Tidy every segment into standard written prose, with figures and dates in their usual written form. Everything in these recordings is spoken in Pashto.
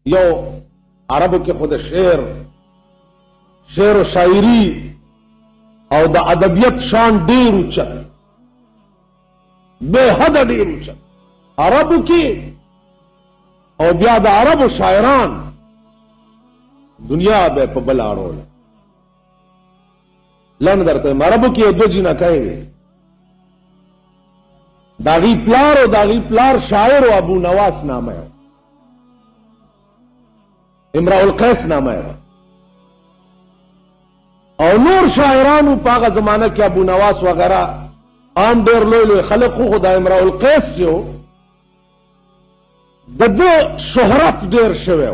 یو عربو کې خود شعر و شاعری او د ادبیت شان ډیر اوچت بے حد ډیر اوچت عربو کې او بیا د عربو شاعران دنیا به په بل اړول لن درته عربو کې دو جنا کوي داغي پلار شاعر او ابو نواس نامه امرؤ القیس نامه او نور شاعرانو پاغه زمانہ کې ابو نواس وغیرہ عام ډیر لوی خلق خو د امرؤ القیس جو د شهرت ډیر شوی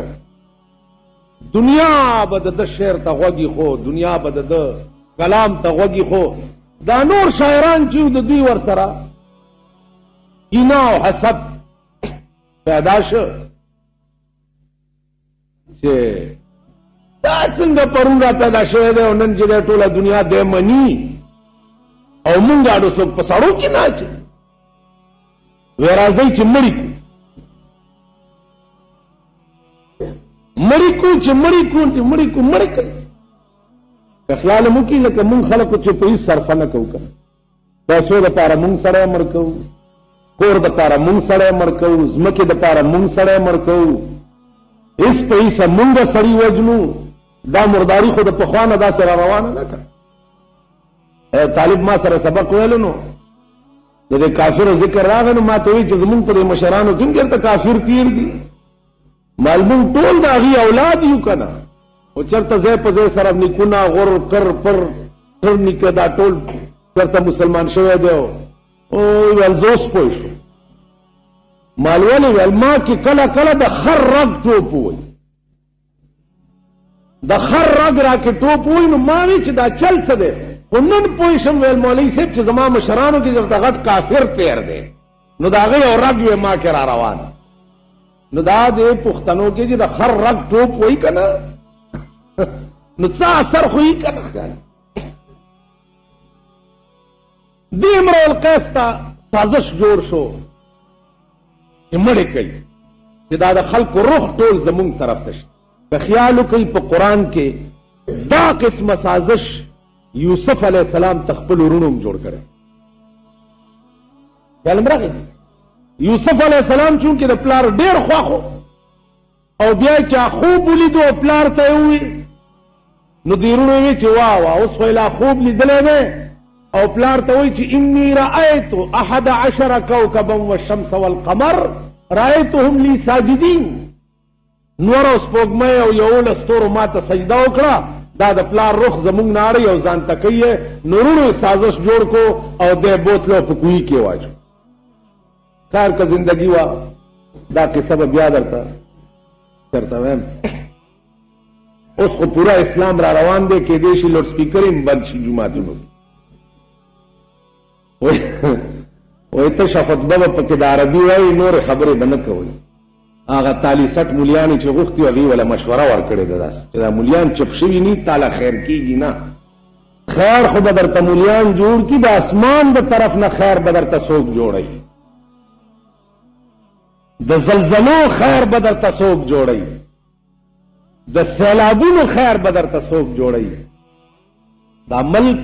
دنیا به د شعر ته غوږی خو دنیا به د کلام ته غوږی خو دا نور شاعران چې د دوی ور سره اینا او حسد پیدا شو چې دا څنګه پروندا پیدا شوی دی او نن چې ټوله دنیا د منی او مونږ اړو څوک په سړو کې نه اچي وی راځي چې مړی کو که خیال مو کې لکه مونږ خلکو چې په هیڅ صرف نه کوو کنه پیسو دپاره مونږ سړی مړ کوو کور دپاره مونږ سړی مړ کوو ځمکې دپاره مونږ سړی مړ کوو هیڅ په هیڅ مونږ سړي وجنو دا مرداري خو د پخوا نه داسې را روانه نه کړه طالب ما سره سبق ویلو نو د دې کافرو ذکر راغی نو ما ته وایي چې زمونږ په دې مشرانو کې چېرته کافر تیر دي معلوم ټول د هغې اولاد یو که نه او چېرته ځای په ځای سره نیکونه غر کر پر ټر نیکه دا ټول چېرته مسلمان شوی دی او ویل زه اوس پوه شو مال ولې ویل ما کې کله کله د خر رګ ټوپ ووایي د خر رګ را کې ټوپ ووایي نو ما وی چې دا چل څه دی خو نن پوه شم ویل مولوي صاحب چې زما مشرانو کې چېرته غټ کافر تیر دی نو د هغې یو رګ وی ما کې را روان نو دا د پښتنو کې چې د خر رګ ټوپ وایي که نه نو څه اثر خو یې که نه ښکاري دې امرؤ القیس ته سازش جوړ شو چې مړې کوي چې دا د خلکو روح ټول زمونږ طرف ته شي که خیال وکړئ په قرآن کې دا قسمه سازش یوسف علیه السلام ته خپل ورونو هم جوړ کړی خیال م راغی یوسف علیه السلام چونکې د پلار ډېر خوښ او بیا چا خوب ولیدو او پلار ته یې ووي نو دې ورونو یې وی چې واه اوس خو یې لا خوب لیدلی دی او پلار ته وایي چې انی رأیت 11 کوكبا والشمس والقمر رأیتهم لی ساجدین نور او سپوږمۍ او 11 ستورو ما ته سجده وکړه دا د پلار رخ زمونږ نه اړوي او ځان ته کوي نورونو یې سازش جوړ کو او دی بوتلو په کوهي کې واچو کار که زندگی وا دا قصه به بیا درته وایم اوس خو پورا اسلام را روان دی کېدای شي لوډ سپیکر هم بند شي جوماتونو کې وایي تشه خطبه به پکې د عربي وایي نورې خبرې به نه کوئ هغه تالی سټ مولیانې چې غوښتي هغې وله مشوره ورکړې ده داسې چې دا مولیان چپ شوي ني تاله خیر کېږي نه خیر خو به درته مولیان جوړ کړي د اسمان د طرف نه خیر به درته څوک جوړوي د زلزلو خیر به درته څوک جوړوي د سیلابونو خیر به درته څوک جوړوي دا ملک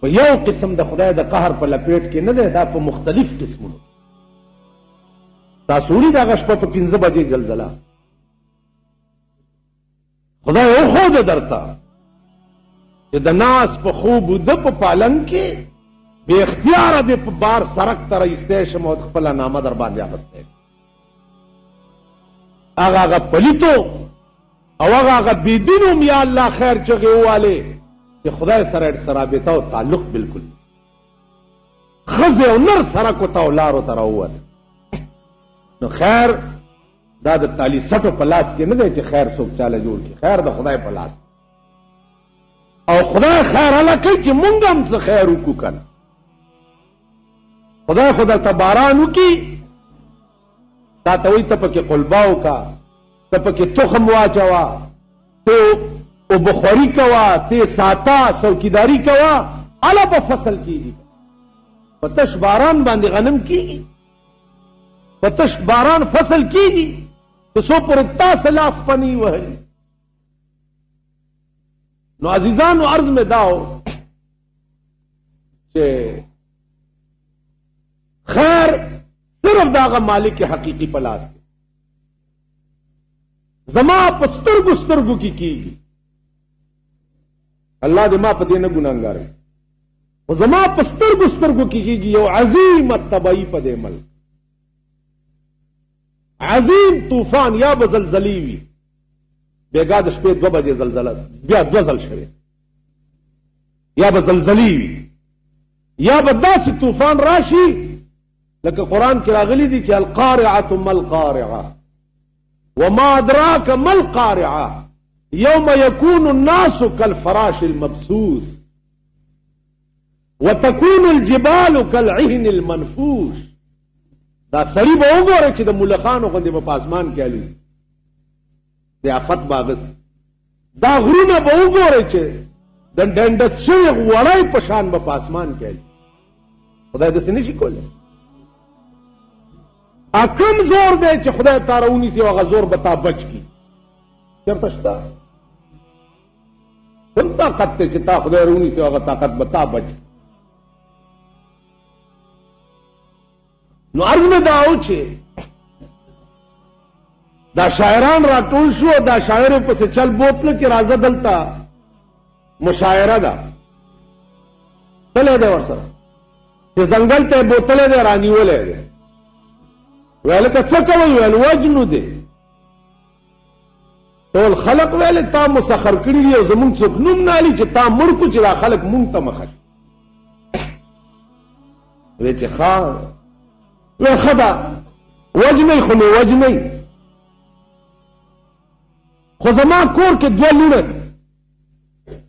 په یو قسم د خدای د قهر په لپیټ کې نه دی دا په مختلف قسمونو تاسو ولید هغه شپه په 5 بجې زلزله خدای وښوده درته چې د ناس په خوب وده په پالنګ کې بې اختیاره دې په بار سړک ته رایستی شم او خپله نامه در باندې اخیستی هغه پلیتو او هغه بېدینو م یا الله خیر چغې ووالې چې خدای سره رابطه او تعلق بالکل ښځې او نر سړکو ته او لارو ته راووت نو خیر دا د تالي سټو په لاس کې نه دی چې خیر څوک چاله جوړ کړي خیر د خدای په لاس او خدای خیر هله کوي چې مونږ هم څه خیر وکړو کنه خدای خو درته باران وکړي تا ته وایي ته پکې قلبه وکړه ته پکې تخم واچوه ته اوبخوري کوه ته ساته څوکیداري کوه هله به فصل کېږي په تش باران باندې غنم کېږي په تش باران فصل کېږي ته چې څو پورې تاسو لاس پنی وهي. نو عزیزانو عرض میں داو چې خیر صرف داغه مالک حقیقی پلاس کې زما په سترګو سترګو کې کیږي. الله دې ما په دې نه ګناهګار وي، او زما په سترګو سترګو کې کیږي یو عظیم تبعی په دې ملک، عظیم طوفان یا به زلزلې وي، بیګا د شپې 2 بجې زلزله بیا 2 ځل شوه، یا به زلزلې وي یا به داسې طوفان راشي لکه قرآن کې راغلي دي چې القارعة ما القارعة وما أدراك ما القارعة يوم يكون الناس كالفراش المبثوث وتكون الجبال كالعهن المنفوش. دا سړي به وګوره چې د ملخانو غوندې به په اسمان کې الوزي، د آفت باغس. دا غرونه به وګوره چې د ډنډت شوي وړی په شان به په اسمان کې الوزي. خدای داسې نشي کولی. کم زور دی چې خدای تا راونیسي او هغه زور به تا بچ کي؟ چېرته شته؟ کوم طاقت دی چې تا خدای راونیسي او هغه طاقت به تا بچ کي؟ نو عرض مې دا و چې دا شاعران راټول شو، دا شاعر پسې چل بوتله چې راځه دلته مشاعره ده، تللی دی ورسره چې ځنګل ته بوتلی دی رانیولی دی. ویل که څه کوئ؟ ویل وجنو دی. ټول خلق ویل تا مسخر کړي دي او زمونږ څوک نوم نه علي چې تا مړ کړو چې دا خلق مونږ ته مخه شي. وی چې ښه وی ښه ده وجنئ خو مې وجنئ، خو زما کور کې 2 لوڼه دي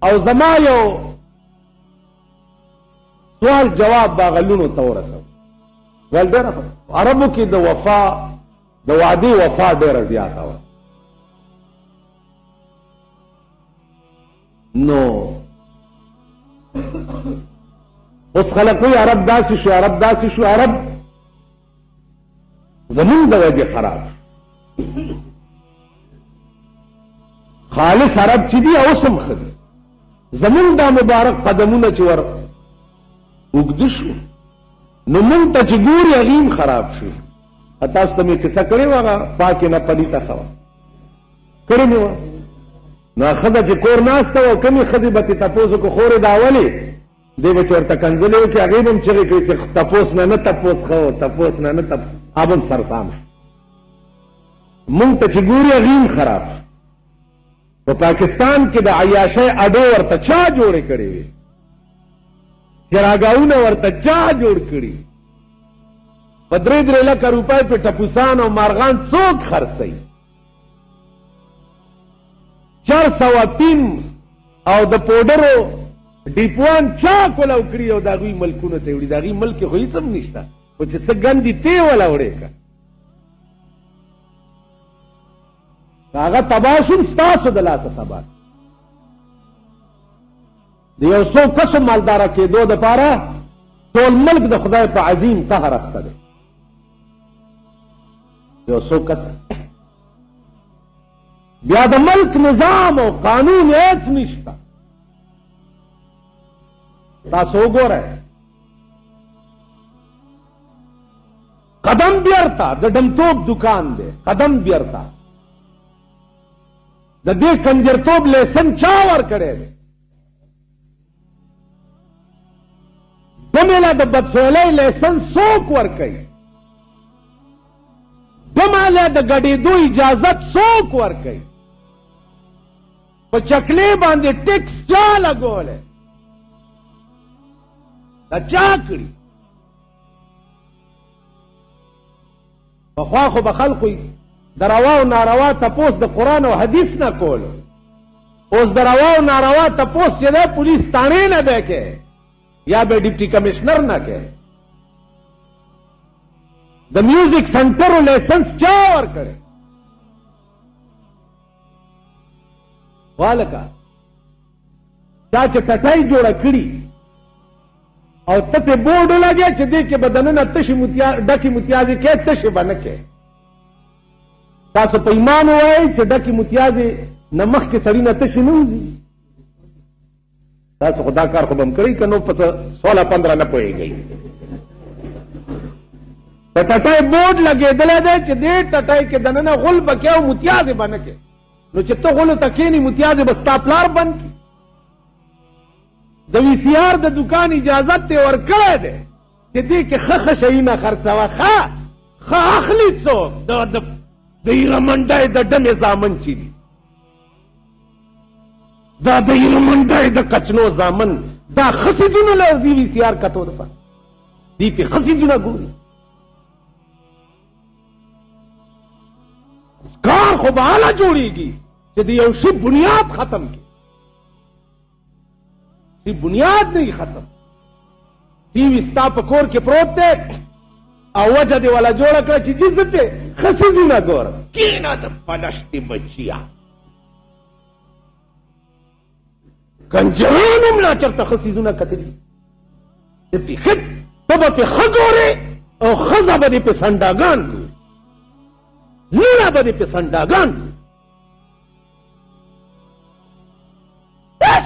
او زما یو سوال جواب به هغه لوڼو ته ورسوم. ویل ډېره ښه. عربو کې د وفا د وعدې وفا ډېره زیاته وه. نو اوس خلک وایي عرب داسې شو، عرب داسې شو. عرب زمونږ د وجې خراب خالص عرب چې دي اوس هم ښه دي. زمونږ دا مبارک قدمونه چې ور اوږده شو نو مونږ ته چې ګوري هغې هم خراب شو. تاسو ته مې کیسه کړې وه هغه پاکې نه پلیته ښه وه کړې مې وه. نو ښځه چې کور ناسته وه کومې ښځې به ترې تپوس وکړو خورې دا ولې دی به چې ورته کنځلې وکړي هغې به هم چغې کړي چې تپوس نه تپوس ښه و، تپوس نه تپوس اب هم سرسام شو. مونږ ته چې ګوري هغې هم خراب شو. په پاکستان کې د عیاشۍ اډو ورته چا جوړې کړې وې، چراګاونه ورته چا جوړ کړي، په 3 لکه روپۍ په ټپوسان او مارغان څوک خرڅوي؟ 403 او د پوډرو ډیپوان چا کولاو کړي او د هغوی ملکونو ته وړي. د هغوی ملک خو هېڅ هم نشته، خو چې څه ګندې تی وله وړې که هغه تباه شو ستاسو د لاسه تباه. د یو څو کسو مالداره کېدو دپاره ټول ملک د خدای په عظیم قهر اخته دی. یو څو کسه بیا د ملک نظام او قانون هېڅ نشته. تاسو وګورئ قدم بیرته د ډمتوب دکان دی، قدم بیرته د دې کنجرتوب لیسن چا ورکړی دی؟ دمله د بدفعلۍ لیسن څوک ورکوي؟ دمله د ګډېدو اجازت څوک ورکوي؟ په چکلې باندې ټیکس چا لګولی؟ دا چا کړي؟ پخوا خو به خلکو د روا او ناروا تپوس د قرآن او حدیث نه کولو. اوس د روا او ناروا تپوس چې دی پولیس تانې نه دی کوي یا به ډیپټي کمشنر نه کوي. د میوزیک سنټرو لایسنس چا ورکړی؟ والکه چا چې ټټۍ جوړه کړي او ته پې بورډ ولګې چې دې کې به دننه تشې ډکې متیازې کې تشې به نه کې تاسو په ایمان ووایئ چې ډکې متیازې نه مخکې سړي نه تشې نه وځي. تاسو خو دا کار خو به هم کړی که نو په 16-15 نه پوهېږئ. په ټټۍ بورډ لګېدلی دی چې دې ټټۍ کې دننه غول به کې او متیازې به نه کې. نو چې ته غولو ته کښېنې متیازې به ستا پلار بند کړي. د وي سی آر د دکان اجازت ته ورکړی دی چې دې کې ښه شیونه خرڅوه. ښه اخلي څوک؟ د ایرمنډۍ د ډمې زامن چې دي، دا د ایرمنډۍ د کچنو زامن، دا ښه څیزونه له دې وي سی آر کتو دپاره دې کې ښه څیزونه ګوري. کار خو به هله جوړېږي چې د یو شي بنیاد ختم کړي. سی بنیاد نه ختم. ټي وي ستا په کور کې پروت دی او وجه دې والا جوړه کړه چې جزت دی ښه څیزونه ګوره. کېنه د پلشتې بچیا کنجران هم لا چېرته ښه څیزونه کتلي. ته به پې ښه ګورې او ښځه به دې پې سنډاګان ګوري، لوڼه به دې پې سنډاګان ګوري.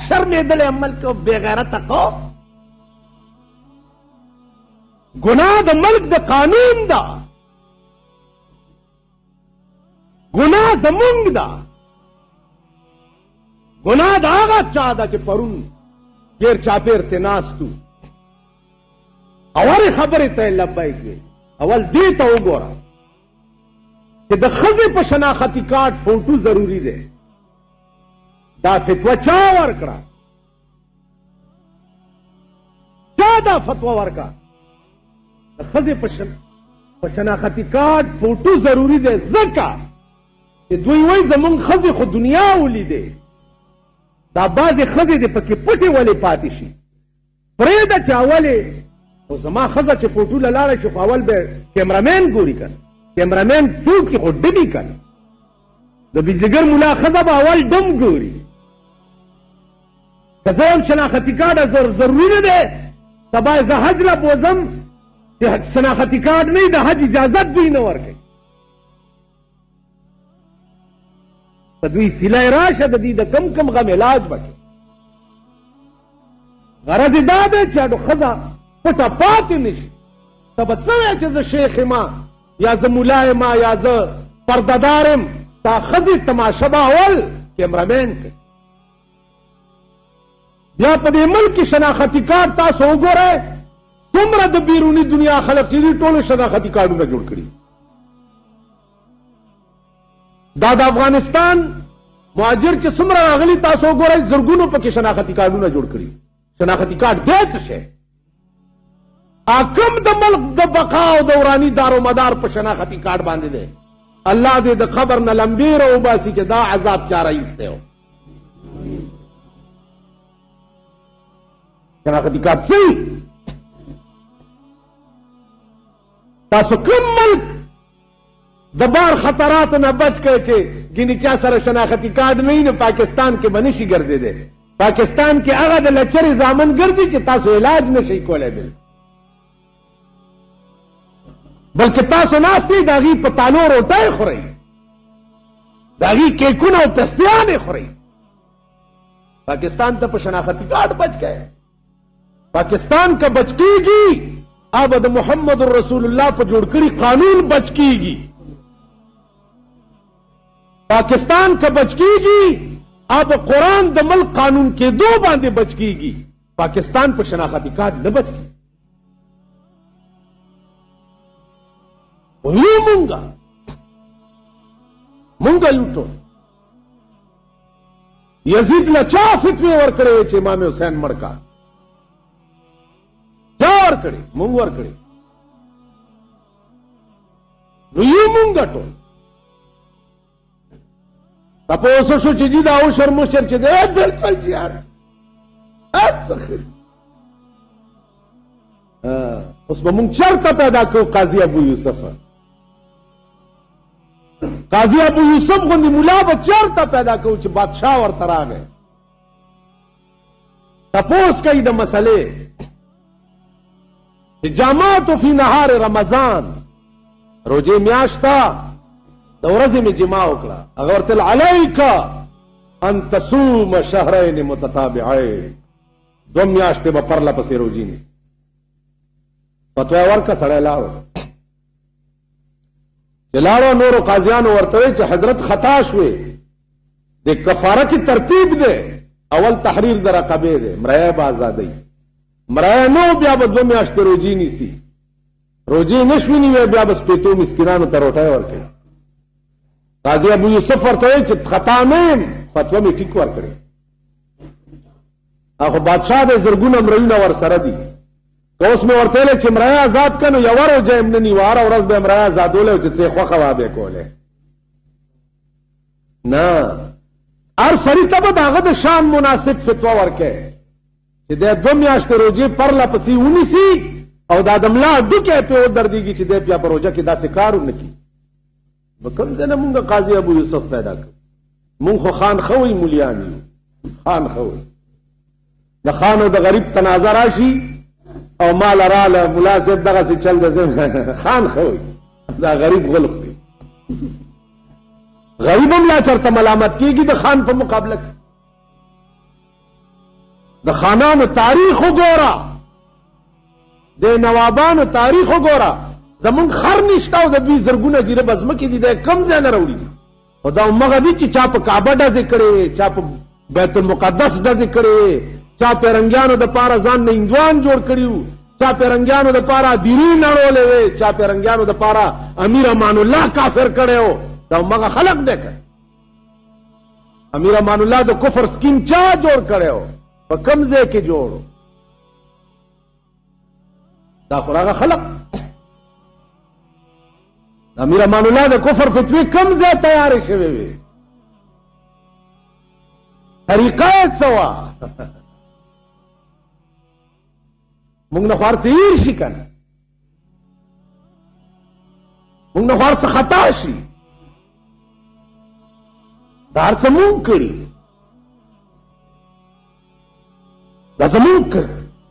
شرمېدلی عمل کو بې غیرته قوم. ګناه د ملک د قانون ده، ګناه زمونږ ده، ګناه د هغه چا ده چې پرون ډېر چاپېر ته ناستو اولې خبرې ته یې لبیک وې. اول دې ته وګوره چې د ښځې په شناختي کارت فوټو ضروري دی. دا فتوا چا ورکړه؟ چا دا فتوا ورکړه؟ د ښځې په شناختي کارت فوټو ضروري دی ځکه چې دوی وایي زمونږ ښځې خو دنیا ولیدې. دا بعضې ښځې دې پکې پټې ولې پاتې شي؟ پرېږده چې اولې خو زما ښځه چې فوټو له لاړه شي خو اول به کیمرامین ګوري که نه. کیمرامین څوک خو ډبي که نه. د بجلیګر ملا ښځه به اول ډم ګوري. که زه هم شناختي کارډ ضروري نه دی، سبا زه حج له بوځم چې شناختي کارډ نه وي د حج اجازت دوی نه ورکوي. په دوی سیلای راشه د دوی د کم غم علاج به کوي. غرض یې دا دی چې اډو ښځه پټه پاتې نه شي. ته به څه وایې چې زه شیخ یم یا زه ملا یم یا زه پردهدار یم؟ ستا ښځې تماشه به اول کیمرامین کوي. بیا په دې ملک کې شناختي کارډ تاسو وګورئ څومره د بیروني دنیا خلک چې دي ټولو شناختي کارډونه جوړ کړي. دا د افغانستان مهاجر چې څومره راغلي تاسو وګورئ زرګونو پکې شناختي کارډونه جوړ کړي. شناختي کارډ دی څه شی؟ کم د ملک د بقا او دورانی دارو مدار په شناختي کارډ باندې دی. الله دې د خبر نه لمبې راوباسي چې دا عذاب چا رایستی و. شناختي کارډ څه تاسو کوم ملک د بار خطراتو نه بچ کړئ چې ګینې چا سره شناختي کارډ نه وي نو پاکستان کې به نشي ګرځېدی. پاکستان کې هغه د لچرې زامن ګرځي چې تاسو علاج نشئ کولی بلکې تاسو ناست یې د هغې په تالو روټۍ خورئ، د هغې کیکونه او پستیانې خورئ. پاکستان ته په شناختي کارډ بچ کړئ. پاکستان که بچ کېږي اب د محمد رسول الله په جوړ کړي قانون بچ کېږي. پاکستان که بچ کېږي اب قرآن د ملک قانون کېدو باندې بچ کېږي. پاکستان په شناختي کارډ نه بچ کېږي. ویو مونږه لوټو. یزید له چا فتوې ورکړې وې چې امام حسین مړ کا؟ چا ورکړې؟ مونږ ورکړې. نو یو مونږه ټول تپوس وشو چې جي دا اوشر مشر چې دی بلکل جیار اوس به مونږ چرته پیدا کړو قاضي ابو یوسف. قاضي ابو یوسف غوندې ملا به چرته پیدا کوو چې بادشاه ورته راغی تپوس کوي د مسلې چې جامعت فی نهار رمضان روزې میاشت ده د ورځې مې جما وکړه هغه ورته علیک ان تصوم شهرین متتابعین 2 میاشتې به پرله پسې روزي نه فتوا ورکړه سړی لاړو چې لاړو نورو قاضیانو ورته وایي چې حضرت خطا شوې د کفاره کی ترتیب دی اول تحریر د رقبې دی مریه به ازادۍ مریه نو بیا به 2 میاشتې روزي نیسي روزي نشوي نیوی بیا به سپېتو مسکینانو ته روټۍ ورکوي قاضي ابو یوسف ورته وایي چې خطا نه یم فتوا مې ټیک ورکړې خو بادشاه د زرګونه مریونه ورسره دي که اوس مې ورته ویلی چې مریه ازاد که نو یوه روژه یم نه نیوه هره ورځ به یې مریه ازادولی او چې څه یې خوښه وه به یې کولی نه هر سړي ته به د هغه د شان مناسب فتوا ورکوي چې دی 2 میاشتې روژې پرله پسې ونیسي او دا د ملا ډوکی پې ودردېږي چې دی بیا په روژه کې داسې کار ونه کړي به کوم ځای نه مونږ قاضي ابو یوسف پیدا کړو مونږ خو خان خوی مولیان یو خان خوی د خان او د غریب تنازع راشي او مال راله ملا صاحب دغسې چل د خان خوی دا غریب غلق دی غریب هم لا چرته ملامت کېږي د خان په مقابله کې د خانانو تاریخ وګوره د نوابانو تاریخ وګوره زمونږ خر نشته او د دوی زرګونه جیره به ځمکې دي دی کم ځای نه راوړي خو دا همغه دي چې چا په کعبه ډزې کړې وې چا په بیت المقدس ډزې کړې وې چا پیرنګیانو دپاره ځان نه هندوان جوړ کړي وو چا پیرنګیانو دپاره دیري نړولې وې چا پیرنګیانو دپاره امیر امان الله کافر کړی و دا همغه خلق دی که امیر امان الله د کفر سکیم چا جوړ کړی و په کم ځای کې جوړ دا خو هغه خلق امیر امان الله د کفر فتوی کم ځای تیارې شوې وې طریقه یې څه وه مونږ نه خو هر څه هیر شي که نه مونږ نه خو هر څه خطا شي دا هر څه مونږ کړي دا زمونږ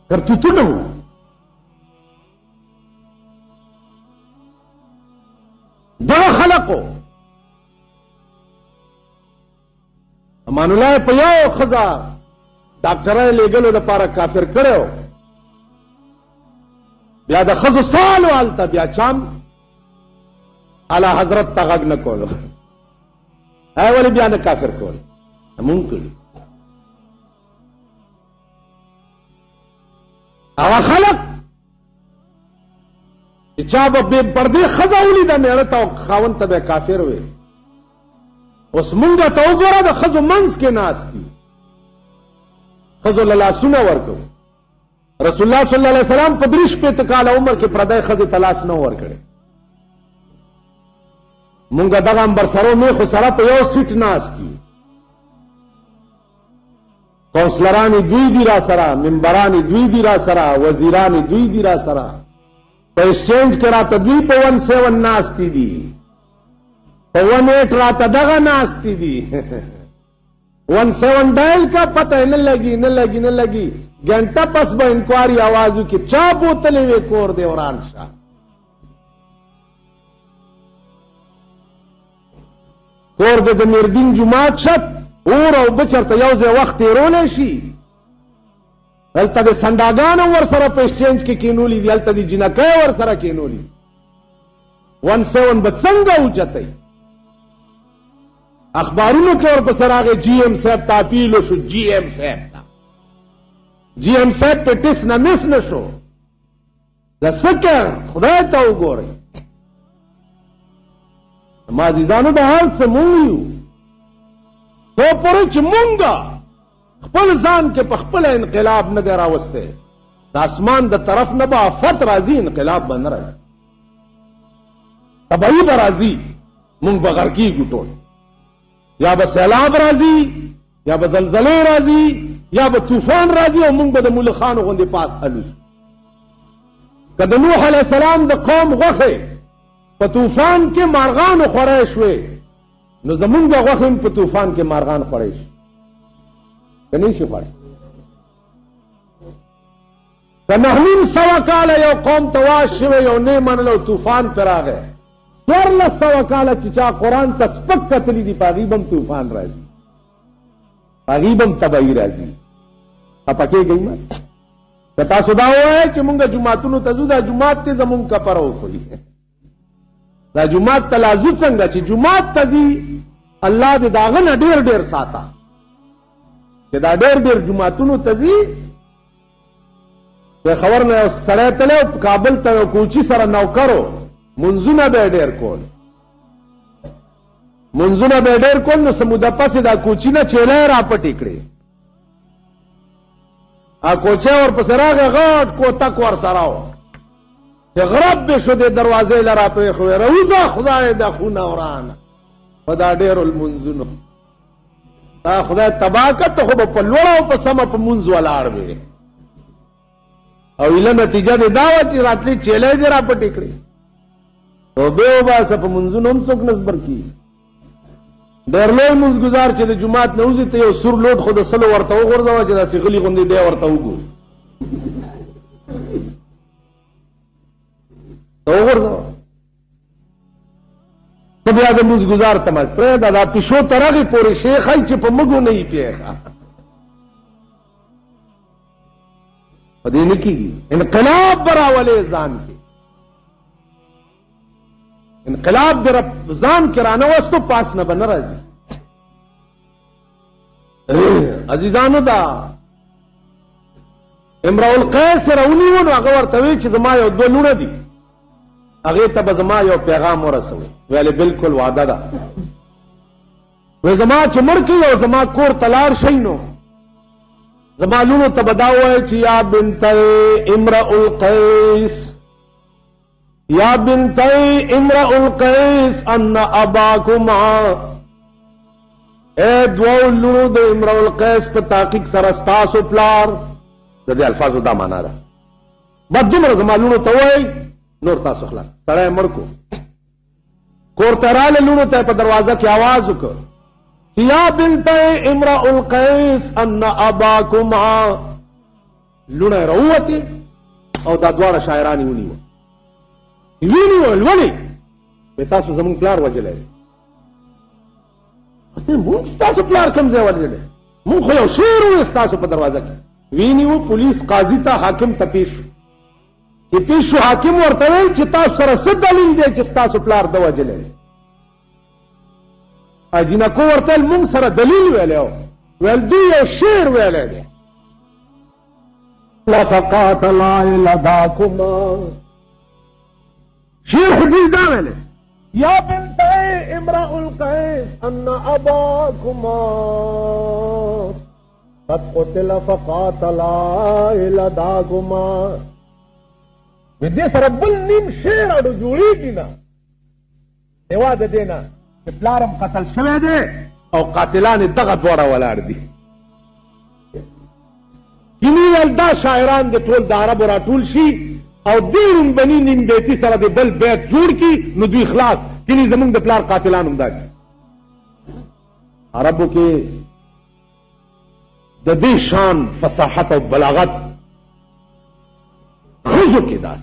کرتوتونه وو دغه خلقو امان الله په یو ښځه ډاکټره یې لېږلو دپاره کافر کړی و بیا د ښځو سالو هلته بیا چام اعلی حضرت ته غږ نه کولو ولې بیا نه کافر کول مونږ کړي هغه خلق چې چا به بې پردې ښځه ولیده مېړه ته او خاوند ته به یې کافر وې اوس مونږ ته وګوره د ښځو منځ کې ناست دي ښځو له لاسونه ورکوو رسول الله صلی الله علیه وسلم په 30 کاله عمر کې پردی ښځې ته لاس نه ورکړی مونږ دغه امبرسرو میخو سره په یو سیټ ناست دي کونسلرانی دوی دي را سره ممبرانی دوی دي را سره وزیرانی دوی دي را سره په ایکسچینج کې راته دوی په 17 ناستې دي په 18 راته دغه ناستې دي 17 ډایل کا پته نه لګي نه لګي نه لګي घंटा पस ब इंक्वायरी आवाज की चा बोतले वे कोर देवरान शाह कोर د میردین جماعت شت اور او بچر ته یو ځای وخت تیرولې شي هلته د سنداګانو ور سره په ایکسچینج کې کینولې دي هلته د جنکای ور سره کینولې 17 به څنګه اوچتای اخبارونو کې ور په سراغه جی ایم صاحب تعطیل شو جی ایم صاحب جی ایم صاحب په ټیس نه مس نشو د سکه خدای ته وګورئ ما عزیزانو د حال څه مونږ یو خو پرې چې مونږه خپل ځان کې په خپل انقلاب نه دی راوستی د اسمان د طرف نه به آفت راځي انقلاب به نه راځي تباهي به راځي مونږ به غرقېږو ټول یا به سیلاب راځي یا به زلزلې راځي یا به طوفان راځي او مونږ به د ملخانو غوندې پاس الوځو که د نوح علیه السلام د قوم غوښې په طوفان کې مارغانو خوری شوې نو زمونږ د غوښې هم په طوفان کې مارغان خوری شي که نه شي خوری که 9 سوه کاله یو قوم ته واش شوی یو نه منلو طوفان پرې راغی 1400 کاله چې چا قرآن ته سپک کتلی دي په هغې به هم طوفان راځي، په هغې به هم تباهي راځي. خفه کېږئ مه. که تاسو دا ووایئ چې مونږ جوماتونو ته ځو، دا جومات ته زمونږ کپره وخوري. دا جومات ته لا ځو څنګه چې جومات ته ځي، الله دې د هغه نه ډېر ډېر ساته چې دا ډېر ډېر جوماتونو ته ځي. پېښور نه یو سړی تللی و کابل ته یو کوچي سره نوکر و، منځونه به یې ډېر کول، منځونه به یې ډېر کول. نو څه موده پسې دا کوچي نه چیلی یې راپټې کړې، کوچی ورپسې راغی، غټ کوتک ورسره و چې غرب به شو دې دروازې له راپرېښوې، راوځه خدای د خونه ورانه په دا ډېرو لمونځونو. دا خدای تباه کړ، ته خو به په لوړه او په سمه په مونځ ولاړ وې. او ایله نتیجه دې دا وه چې راتلې چیلی دې راپټې کړې. توبې وباسه، په مونځونو هم څوک نصبر کېږي. ډېر لوی مونځګزار چې د جومات نه وځي، ته یو سور لوټ خو د سلو ورته وغورځوه چې داسې غلي غوندې دی ورته وګوري، ته وغورځوه. ته بیا د مونځګزار تماس پرېږده، دا پیشو تر هغې پورې شی ښایي چې په مږو نه یې پېښه. په دې نه کېږي. انقلاب به راولې ځان کې، انقلاب دې ځان کې رانه وستو، پاس نه به نه راځي. عزیزانو دا امرؤ القیس راونیو، نو هغه ورته وی چې زما یو دوه لوڼه دي، هغې ته به زما یو پیغام ورسوئ. ویلې بالکل وعده ده. وی زما چې مړ کړي او زما کور ته لاړ شئ، نو زما لوڼو ته به دا ووایئ چې یا بنتي امرؤ القیس، یا بنتي امرؤ القیس ان اباکما، اے دوو لوڼو د امرؤ القیس په تحقیق سره ستاسو پلار. د دې الفاظو دا معنا ده. بس دومره زما لوڼو ته ووایئ، نور تاسو خلاص. سړی مړ کو، کور ته راغله، لوڼو ته په دروازه کې آواز وکړ چې یا بنتي امرؤ القیس ان اباکما. لوڼه یې راووتې او دا دواړه شاعران یې ونیوه. ویلي ویل ولې؟ وایي تاسو زموږ پلار وژلی دی. مونږ ستاسو پلار کوم ځای وژلی؟ مونږ خو یو شعر ووایه ستاسو په دروازه کې. وینیو پولیس قاضي ته حاکم ته پیش شو، چې پیش شو حاکم ورته وایي چې تاسو سره څه دلیل دی چې ستاسو پلار ده وژلی دی؟ جینکو ورته ویل مونږ سره دلیل ویلی و، ویل دوی یو شعر ویلی دی، لفقاتلا لداکما. شیر حدیث دا ویلے یا بنتي امرؤ القیس ان اباکما قد قتل فقاتلا لداکما. دې سره بل نیم شعر اډو جوړېږي نه، سوا د دې نه چې پلارم قتل شوی دی او قاتلان یې دغه دواړه ولاړ دي. کینی ویل دا شاعران د ټول د عربو راټول شي او دیرون بنی نیم بیتی سره د بل بیت جوړ کی، نو دوی خلاص. کینی زمونږ د پلار قاتلان هم دا دي. عربو کې د دې شان فصاحت او بلاغت ښځو کې دا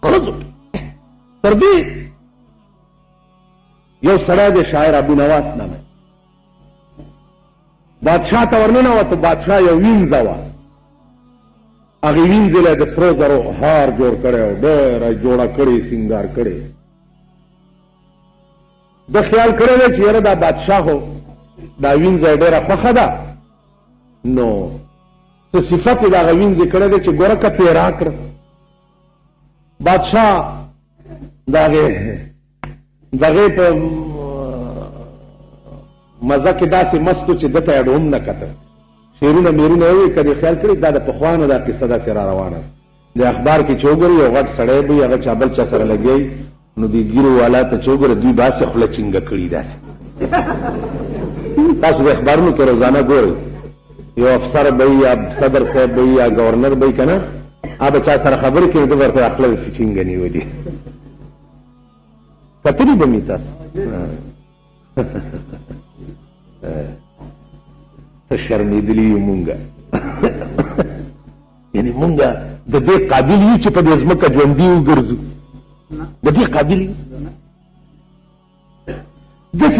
ښځو کې تر دې یو سړی د شاعر ابو نواس نامه بادشاہ ته ورننوته. بادشاہ یو وینځه وه، هغې وینځې له د سرو زرو هار جوړ کړی او ډېره جوړه کړې سینګار کړې. ده خیال کړی دی چې یاره دا بادشاه خو دا وینځه یې ډېره خوښه ده، نو څه صفت یې د هغه وینځې کړی دی چې ګوره که ته یې راکړه. بادشاه د هغې په مزه کې داسې مست و چې ده ته یې ډوم نه کته. شعرونه میرونه یې ووایي که دې خیال کړي دا د پخوانو دا قصه داسې را روانه ده. د اخبار کې چې وګورئ یو غټ سړی به وي، هغه چا بل چا سره لګیا نو د ګیرو والا ته چې وګوره دوی داسې خوله چینګه کړي داسې. تاسو د اخبارونو کې روزانه ګورئ، یو افسر به وي یا صدر صاحب به وي یا ګورنر به وي که نه، هغه چا سره خبرې کوي ده ورته خوله داسې چینګه نیولي. کتلي به مې تاسو څه شرمېدلي یو مونږه یعنې مونږه د دې قابل یو چې په دې ځمکه ژوندي وګرځو، د دې قابل یو.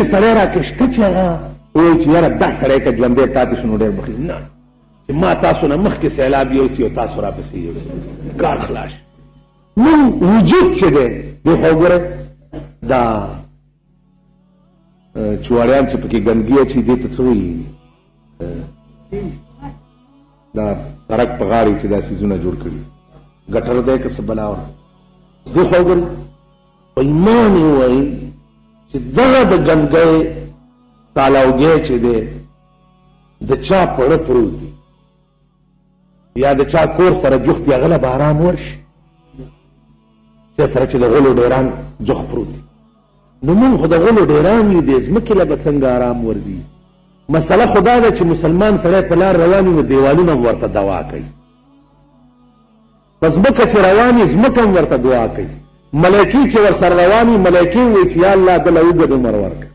چې سړی راکشته چې هغه وایي چې یاره دا سړی که ژوندی پاتې شو نو ډېر بخي نه چې ما تاسو نه مخکې سیلاب یوسي او تاسو راپسې یوسي کار خلاص. نن وجود چې دی دی خو وګورئ دا چوړیان چې پکې ګندګي اچي دې ته څه وایي دا سړک په غاړې چې دا څیزونه جوړ کړي ګټر دی که څه بلا وه دې خو وګورئ په ایمان یې ووایي چې دغه د ګندګۍ تالاوګی چې دی د چا پړه پروت دی یا د چا کور سره جوخت دی هغه له به ارام ورشي چا سره چې د غلو ډیران جوخ پروت دی نو مونږ خو د غلو ډیران یو دی ځمکې له به څنګه ارام ورځي. مسله خدا ده چې مسلمان سړی په لار روان وي نو دیوالونه هم ورته دوا کوي په ځمکه چې روان وي ځمکه هم ورته دعا کوي. ملایکې چې ورسره روان وي ملایکې وایي چې یا الله دله اوږد عمر ورکړه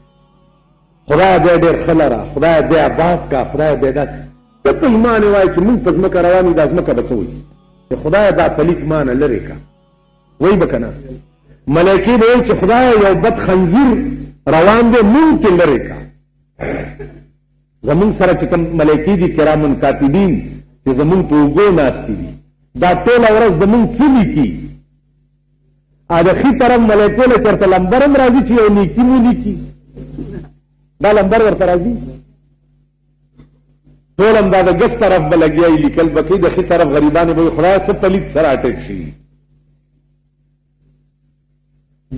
خدای دی ډېر ښه لره خدای دی آباد کا خدای دی داسې ته په ایمان یې وایي چې مونږ په ځمکه روان وي دا ځمکه به څه وایي چې خدای دا پلیت مانه لرې کا وایي به که نه ملایکې به وایي چې خدای یو بد خنزیر روان دی مونږ ترې لرې کا. زمونږ سره چې کوم ملایکې دي کرامن کاتبین چې زمونږ په اوږو ناستې دي دا ټوله ورځ زمونږ څه لیکي د ښي طرف ملایکو له چېرته لمبر هم راځي چې یو نیکي مو لیکي دا لمبر ورته راځي ټول هم دا د ګس طرف به لګیا لیکل به کوي د ښي طرف غریبانې به وي خدای څه پلیت سره اټک شي.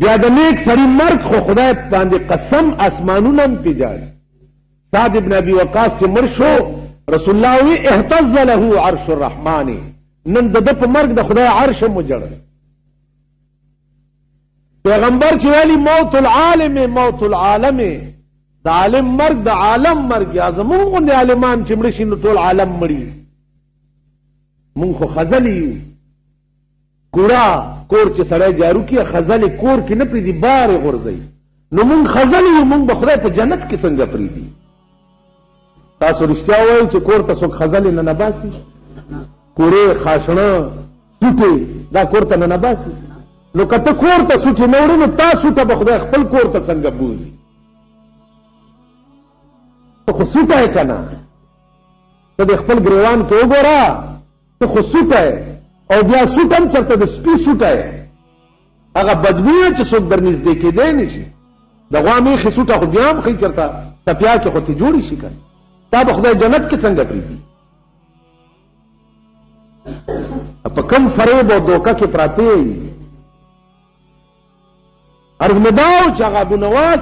بیا د نیک سړي مرګ خو خدای باندې قسم اسمانونه هم پیژاړي. سعد ابن ابي وقاص چې مړ شو رسول الله وی اهتز له عرش الرحمن نن د ده په مرګ د خدای عرش هم وجړل. پیغمبر چې ویلي موت العالم موت العالم د عالم مرګ د عالم مرګ یا زمونږ غوندې عالمان چې مړه شي نو ټول عالم مړي. مونږ خو خزلې یو کوړه کور چې سړی جارو کړي خزلې کور کې نه پرېږدي بار یې غورځوي نو مونږ خزلې یو مونږ به خدای په جنت کې څنګه پرېږدي. تاسو رښتیا وایئ چې کور ته څوک خزلې نه نباسي کورې خاشڼه سوټې دا کور ته نه نباسي نو که ته کور ته سوټې نه وړې نو تا سوټه به خدای خپل کور ته څنګه بوځي. ته خو سوټه یې که نه ته د خپل ګریوان کې وګوره ته خو سوټه یې او بیا سوټ هم چېرته د سپي سوټه یې هغه بدبو یې چې څوک در نږدې کېدی نه شي د غوا میخې سوټه خو بیا هم ښایي چېرته تپیا کې خو ته جوړې شي که تا به خدای جنت کې څنګه پرېږدي. په کم فریب او دوکه کې پراته یې عرض مې دا و چې هغه ابونواس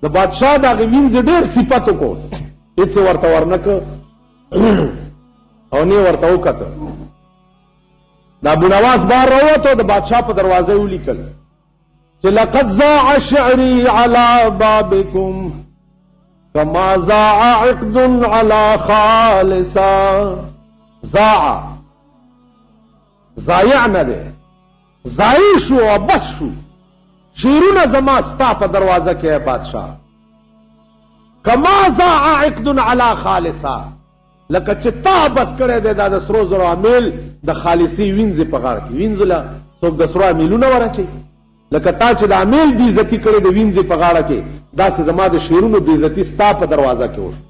د بادشاه د هغې وینځې ډېر صفت وکړو هېڅ یې ورته ورنکړه او نه یې ورته وکته. د ابونواس بار راووتو د بادشاه په دروازه یې ولیکل چې لقد ضاع شعري على بابكم كما ضاع عقد على خالصا. ضاع ضایع نه دی ضایع شو او بس شو شیرونه زما ستا په دروازه کې بادشاه کما ضاع عقد على خالصا لکه چې تا بس کړی دی دا د سرو زرو امیل د خالصي وینځې په غاړه کې وینځو له څوک د سرو امیلونه ورچوي لکه تا چې د امیل بې عزتي کړې د وینځې په غاړه کې داسې زما د شیرونو بې عزتي ستا په دروازه کې وشو.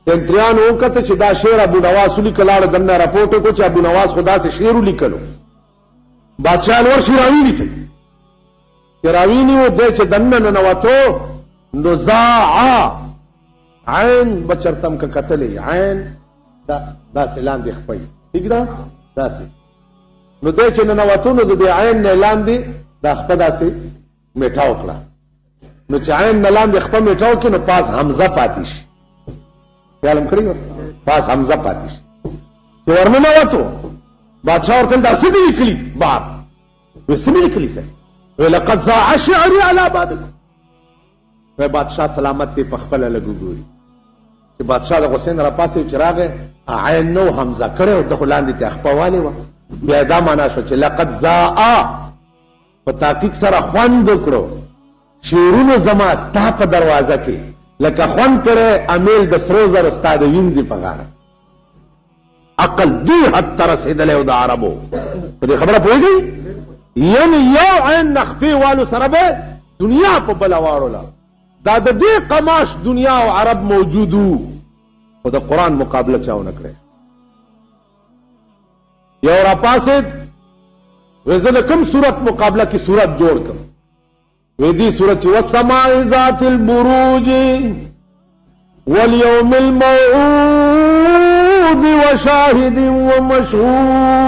سنتریانو وکته چې دا شعر ابونواس ولیکه لاړه دننه راپورټ وکړو چې ابونواس خو داسې شعر ولیکلو. بادشاه نور شي راوینیسئ چې راوینیو دی چې دننه ننوتو نو ضاع عین به چېرته م که کتلې عین داسې لاندې خپئ ټیک ده داسې نو دی چې ننوتو نو د دې عین نه لاندې دا خپه داسې میټاو کړه نو چې عین نه لاندې خپه میټاو کړي نو پاس حمزه پاتې شي خیال م کړی پاس حمزه پاتې شي چې ورننوتو بادشاه ورته دا څه دې لیکلي بار وایي څه مې لیکلي صاحب وایي لقد ضاع شعري على بابكم. وایي بادشاه سلامت دی په خپله لږ وګوري چې بادشاه د غسین را پاسې چې راغی عین نو حمزه کړی او ده خو لاندې ته خپه والې وه بیا دا معنا شوه چې لقد ضاع په تحقیق سره خوند وکړو شعرونو زما ستا په دروازه کې لکه خوند کړی امیل د سرو زرو ستا د وینځې په غاړه. عقل دې حد ته رسېدلی و د عربو په دې خبره پوهېږئ یعنې یو عین نه خپې والو سره به دنیا په بل واړوله دا د دې قماش دنیا او عرب موجودو خو د قرآن مقابله چاونه کړی یو را پاسید وی زه د کوم صورت مقابله کی صورت جوړ کړم وی دی صورت والسماء ذات البروج واليوم الموعود وشاهد ومشهود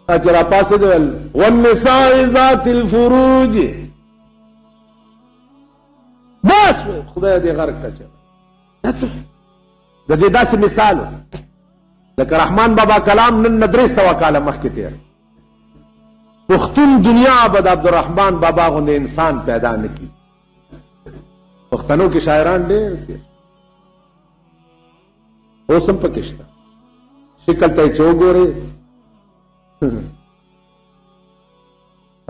اجرا پاسید والنساء ذات الفروج بس خدای دې غرق کړه د دې داسې مثال لکه رحمان بابا کلام نن 300 کاله مخکې تیر پښتون دنیا به د عبدالرحمان بابا غوندې انسان پیدا نه کړي پښتنو کې شاعران ډېر دي اوس هم پکې شته شکل ته چې وګورې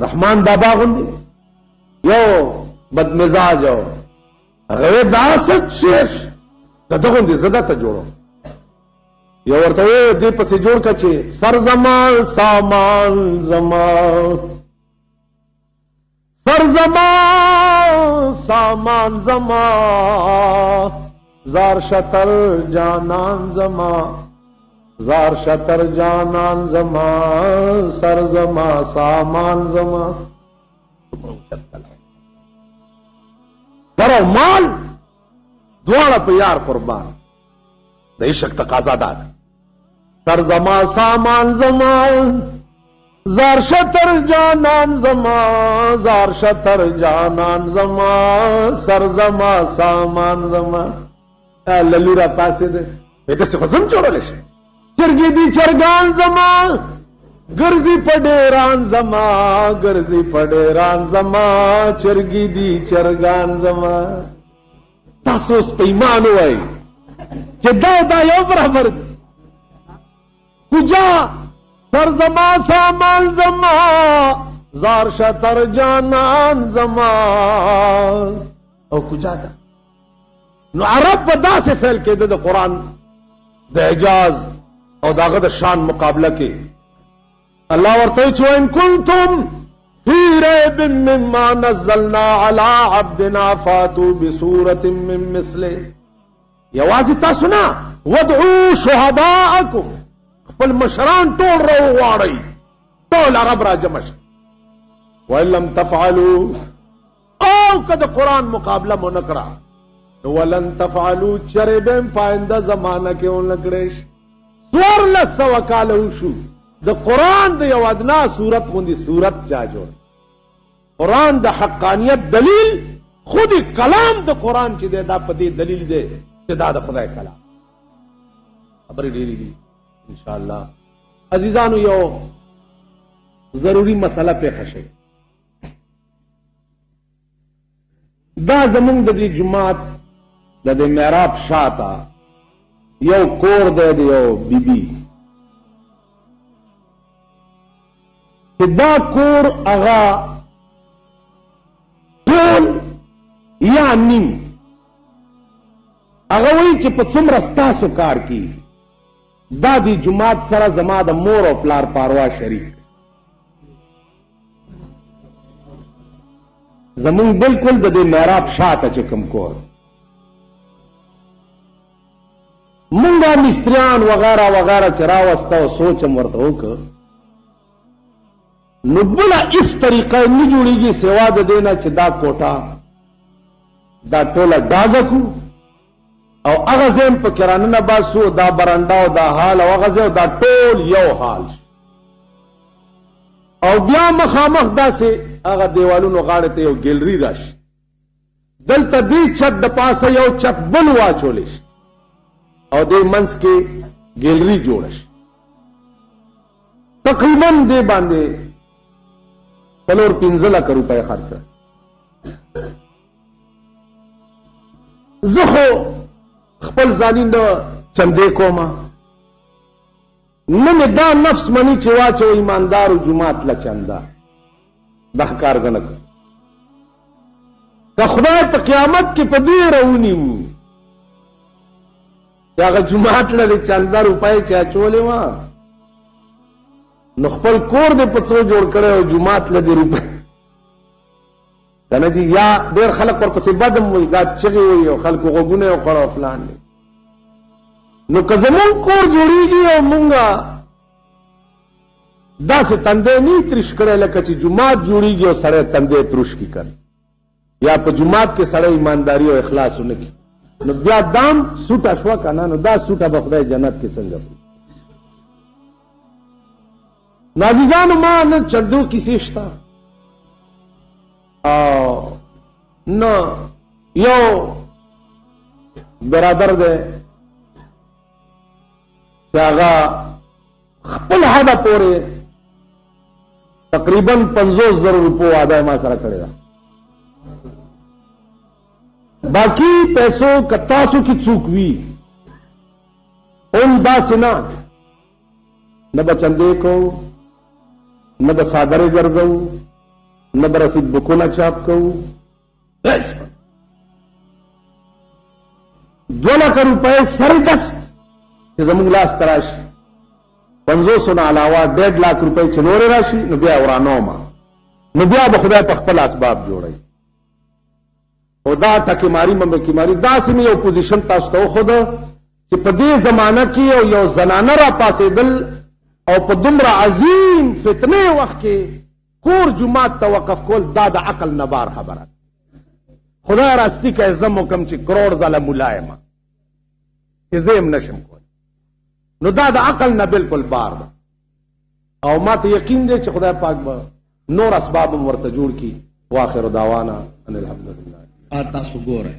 رحمان بابا غوندې یو بدمزاج او هغه داسې شیش دغه غوندې زه درته جوړم یو ورته دې پسې جوړ کړه چې سر زمان سامان زمان سر زمان سامان زمان زار شتر جانان زمان زار شتر جانان زمان سر زمان سامان زمان سر او مال دواړه په یار قربان د عشق تقاضا ده سر زما سامان زمان زار شتر جانان زمان زار شتر جانان زمان سر زما سامان زمان للی را پاسې ده داسې خو زم جوړولی شي چرګې دي چرګان زمان ګرځي په ډېران زمان ګرځي په ډېران زمان چرګې دي چرګان زمان تاسو اوس په ایمان ووایئ چې دا یو برابر دی کجا سر زما سامان زما زار شتر جانان زما او کجا دا نو عرب په داسې فعل کېده د قرآن د اعجاز او داغه د شان مقابله کې الله ورته چې وإن كنتم في ريب مما نزلنا على عبدنا فاتوا بسورة من مثله یوازې تاسو نه ودعوا شهداءکم خپل مشران ټول راوغواړئ ټول عرب را جمع شي وإن لم تفعلوا او که د قرآن مقابله مو نه کړه ولن تفعلوا چرې به هم پاینده زمانه کې ونه کړی شي 1400 کاله وشو د قرآن د یو ادنا صورت غوندې صورت چا جوړ قرآن د حقانیت دلیل خود کلام د قرآن چې دی دا په دې دلیل دی چې دا د خدای کلام خبرې ډېرې دي انشاءالله عزیزانو یو ضروري مسله پیښه شي دا زمونږ د دې جماعت د دې محراب شاته یو کور دی د یو بیبي چې دا کور هغه ټول یا نیم هغه وایي چې په څومره ستاسو کار کی دا دی جماعت سره زما د مور او پلار پاروا شریک زمون بالکل د دې محراب شاته چې کوم کور مونږه مستریان وغیرہ وغیرہ چې راوسته او سوچ هم ورته وکړ نو بله اس طریقه نه جوړېږي سوا د دې نه چې دا کوټه دا ټوله ډاګه کړو او هغه ځای هم پکې راننه باسو دا برنډه او دا حال او هغه ځای دا ټول یو حال او بیا مخامخ داسې هغه دیوالونو غاړې ته یو ګیلري راشي دلته دې چت د پاسه یو چت بل واچولی شي او دې منځ کې ګیلري جوړه شي تقریبا دې باندې 4-5 لک روپۍ خرڅه زه خو خپل ځاني نه چندې کومه نه مې دا نفس مني چې واچو ایماندارو جماعت له چنده دا کار زه نه کوم که خدای په قیامت کې په دې راونیو چې هغه جماعت له چنده روپۍ چې اچولې وه نو خپل کور دې په څو جوړ کړی او جومات له دې روپۍ کنه جی یا ډېر خلک ورپسې بدم وایي دا چغې وایي او خلکو غوږونه یې وخوړه او فلان دی نو که زمونږ کور جوړېږي او مونږه داسې تندی نه ترش کړی لکه چې جومات جوړېږي او سړی تندی تروش کي کړ یا په جومات کې سړی ایمانداري او اخلاص ونه کړي نو بیا دام سوټه شوه که نه نو دا سوټه به خدای جنت کې څنګه کړي نازیګانو ما نه چندو کیسې شته او نه یو برادر دی چې هغه خپل حده پورې تقریبا 50,000 روپو وعده ما سره کړې ده باقی پیسو کتاسو کی څوک وي هم داسې نه به چندې کوو نه به څادرې ګرځو نه به رسید بکونه چاپ کوو 2 لک روپۍ سرګست چې زموږ لاس ته راشي 500 نه علاوه 1.5 लाख روپۍ چې نورې راشي نو بیا ورانومه نو بیا به خدای په خپل اسباب جوړوي او دا ټکیماري ممکیماري داسې مې یو پوزیشن تاسو ته وښوده چې په دې زمانه کې یو زنانه را پاسېدل او په دومره عظیم فتنې وخت کې کور جومات ته وقف کول دا د عقل نه بار خبره خدای راستی که زم وکم چې کروڑ ځله مولا یم چې زه یې نشم کولی نو دا د عقل نه بالکل بار ده او ما ته یقین دی چې خدای پاک به نور اسباب هم ورته جوړ کړي واخر دعوانا ان الحمدلله تاسو ګورئ